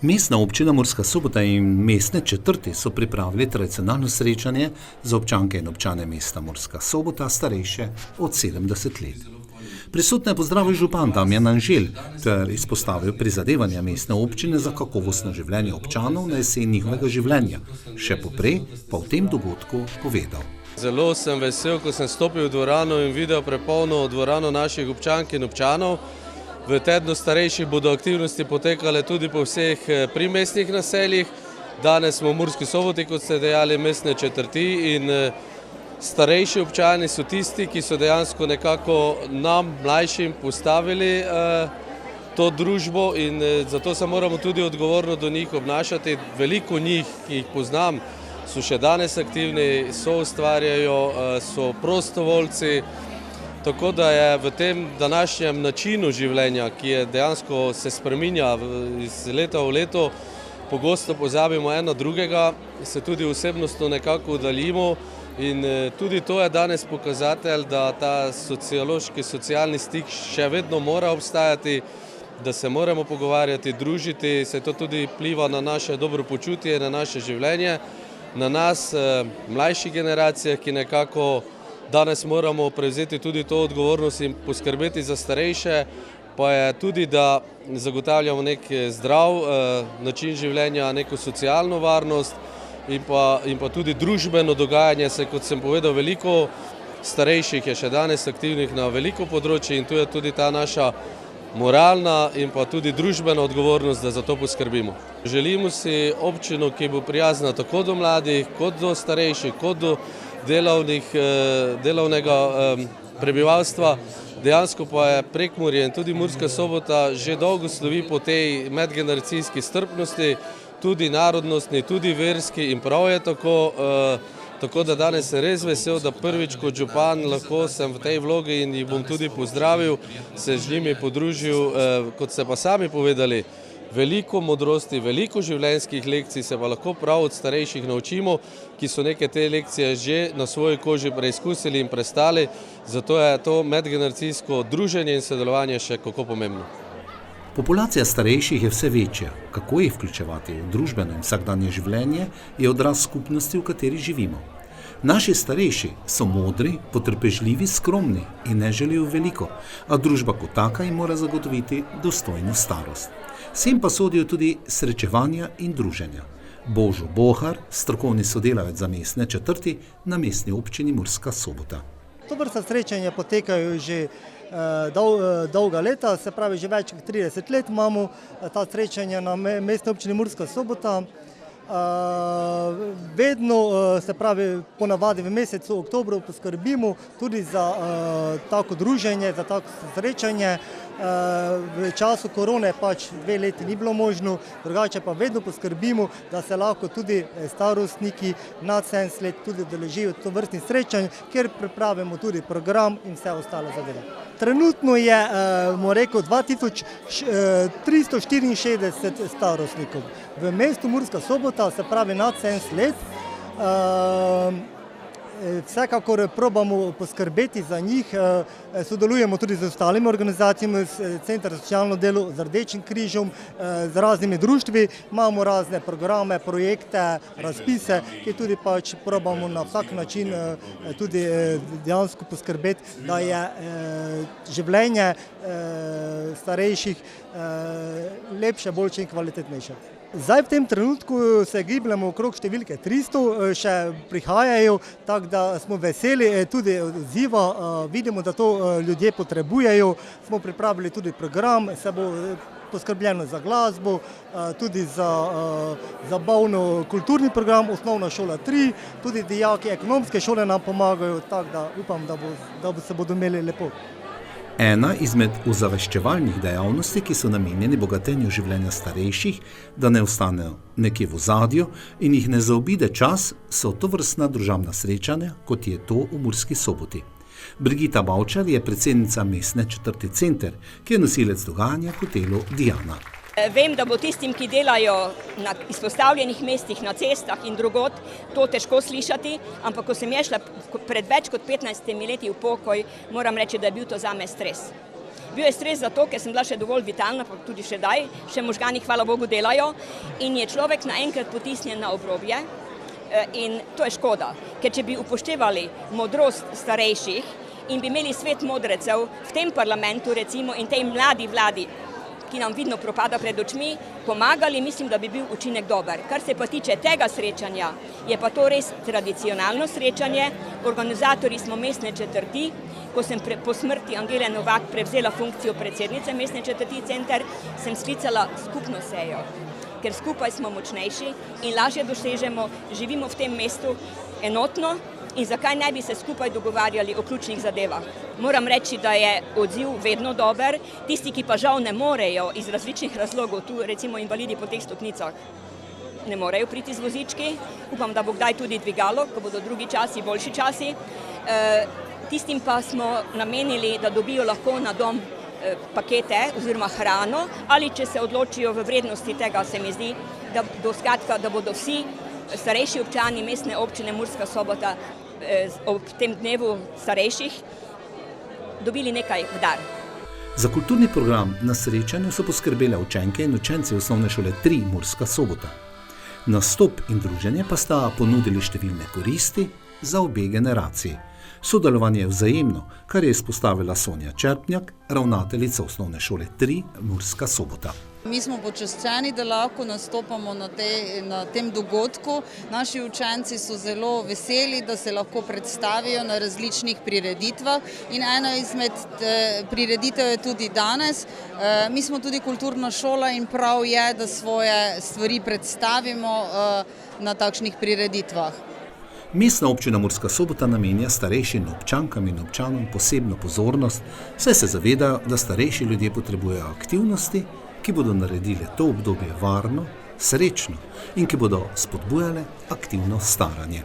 Mestna občina Murska Sobota in mestne četrti so pripravili tradicionalno srečanje za občanke in občane mesta Murska Sobota, starejše od 70 let. Prisutne je pozdravil župan Damjan Anželj ter izpostavil prizadevanja mestne občine za kakovostno življenje občanov na jesen njihovega življenja. Še poprej pa v tem dogodku povedal. Zelo sem vesel, ko sem stopil v dvorano in videl prepolno dvorano naših občank in občanov. V tednu starejših bodo aktivnosti potekale tudi po vseh primestnih naseljih. Danes smo v Murski Soboti, kot ste dejali, mestne četrti in starejši občani so tisti, ki so dejansko nekako nam, mlajšim, postavili to družbo in zato se moramo tudi odgovorno do njih obnašati. Veliko njih, ki jih poznam, so še danes aktivni, so ustvarjajo, so prostovoljci. Tako da je v tem današnjem načinu življenja, ki je dejansko se spreminja iz leta v leto, pogosto pozabimo eno drugega, se tudi osebnostno nekako oddaljimo in tudi to je danes pokazatelj, da ta sociološki, socialni stik še vedno mora obstajati, da se moramo pogovarjati, družiti, se to tudi vpliva na naše dobro počutje, na naše življenje, na nas, mlajših generacijah, ki nekako danes moramo prevzeti tudi to odgovornost in poskrbeti za starejše, pa je tudi, da zagotavljamo nek zdrav način življenja, neko socialno varnost in pa tudi družbeno dogajanje. Kot sem povedal, veliko starejših je še danes aktivnih na veliko področji in tu je tudi ta naša moralna in pa tudi družbena odgovornost, da za to poskrbimo. Želimo si občino, ki bo prijazna tako do mladih, kot do starejših, kot do delovnega prebivalstva. Dejansko pa je Prekmurje in tudi Murska Sobota že dolgo slovi po tej medgeneracijski strpnosti, tudi narodnostni, tudi verski in prav je tako. Tako da danes sem res vesel, da prvič kot župan lahko sem v tej vlogi in jih bom tudi pozdravil, se z njimi podružil, kot ste pa sami povedali, veliko modrosti, veliko življenjskih lekcij se pa lahko prav od starejših naučimo, ki so neke te lekcije že na svoji koži preizkusili in prestali, zato je to medgeneracijsko druženje in sodelovanje še kako pomembno. Populacija starejših je vse večja. Kako jih vključevati v družbeno in vsakdanje življenje, je odraz skupnosti, v kateri živimo. Naši starejši so modri, potrpežljivi, skromni in ne želijo veliko, a družba kot taka jim mora zagotoviti dostojno starost. Sem pa sodijo tudi srečevanja in druženja. Božo Bohar, strokovni sodelavec za mestne četrti na mestni občini Murska Sobota. To vrsta srečanja potekajo že dolga leta, se pravi že več kot 30 let imamo ta srečanja na mestni občini Murska Sobota. Vedno, se pravi, ponavadi v mesecu oktobru poskrbimo tudi za tako druženje, za tako srečanje. V času korone pač 2 leti ni bilo možno, drugače pa vedno poskrbimo, da se lahko tudi starostniki nad 70 let tudi udeležijo tovrstnih srečanj, kjer pripravimo tudi program in vse ostale zadeve. Trenutno je, bomo rekel, 2364 starostnikov. V mestu Murska Sobota, se pravi nad 70 let, vsekakor probamo poskrbeti za njih, sodelujemo tudi z ostalimi organizacijami, Center za socialno delo, z Rdečim križem, z raznimi društvi, imamo razne programe, projekte, razpise, ki tudi pač probamo na vsak način tudi dejansko poskrbeti, da je življenje starejših lepše, boljše in kvalitetnejše. Zdaj v tem trenutku se gibljamo okrog številke 300, še prihajajo, tako da smo veseli tudi odziva, vidimo, da to ljudje potrebujejo, smo pripravili tudi program, se bo poskrbljeno za glasbo, tudi za zabavno-kulturni program, osnovna šola 3, tudi dijaki ekonomske šole nam pomagajo, tako da upam, da se bodo imeli lepo. Ena izmed ozaveščevalnih dejavnosti, ki so namenjeni bogatenju življenja starejših, da ne ostanejo nekje v ozadju in jih ne zaobide čas, so tovrstna družabna srečanja, kot je to v Murski Soboti. Brigita Bavčar je predsednica mestne četrti Center, ki je nosilec dogajanja v hotelu Diana. Vem, da bo tistim, ki delajo na izpostavljenih mestih, na cestah in drugod, to težko slišati, ampak ko sem šla pred več kot 15 leti v pokoj, moram reči, da je bil to zame stres. Bil je stres zato, ker sem bila še dovolj vitalna, pa tudi še daj, še možgani, hvala Bogu, delajo in je človek naenkrat potisnjen na obrobje in to je škoda, ker če bi upoštevali modrost starejših in bi imeli svet modrecev v tem parlamentu recimo in tej mladi vladi, ki nam vidno propada pred očmi, pomagali, mislim, da bi bil učinek dober. Kar se pa tiče tega srečanja, je pa to res tradicionalno srečanje. Organizatorji smo mestne četrti. Ko sem po smrti Angele Novak prevzela funkcijo predsednice mestne četrti Center, sem sklicala skupno sejo, ker skupaj smo močnejši in lažje dosežemo, živimo v tem mestu enotno in zakaj ne bi se skupaj dogovarjali o ključnih zadevah. Moram reči, da je odziv vedno dober, tisti, ki pa žal ne morejo iz različnih razlogov, tu recimo invalidi po teh stopnicah, ne morejo priti z vozički, upam, da bo kdaj tudi dvigalo, ko bodo drugi časi, boljši časi. Tistim pa smo namenili, da dobijo lahko na dom pakete oziroma hrano ali če se odločijo v vrednosti tega, se mi zdi, da bodo vsi starejši občani mestne občine Murska Sobota ob tem dnevu starejših dobili nekaj v dar. Za kulturni program na srečanju so poskrbele učenke in učenci osnovne šole 3 Murska Sobota. Nastop in druženje pa sta ponudili številne koristi za obe generaciji. Sodelovanje je vzajemno, kar je izpostavila Sonja Čerpnjak, ravnateljica osnovne šole 3 Murska Sobota. Mi smo počaščeni, da lahko nastopamo na tem dogodku. Naši učenci so zelo veseli, da se lahko predstavijo na različnih prireditvah in ena izmed prireditev je tudi danes. Mi smo tudi kulturna šola in prav je, da svoje stvari predstavimo na takšnih prireditvah. Mestna občina Murska Sobota namenja starejšim občankam in občanom posebno pozornost, saj se zavedajo, da starejši ljudje potrebujejo aktivnosti, ki bodo naredile to obdobje varno, srečno in ki bodo spodbujale aktivno staranje.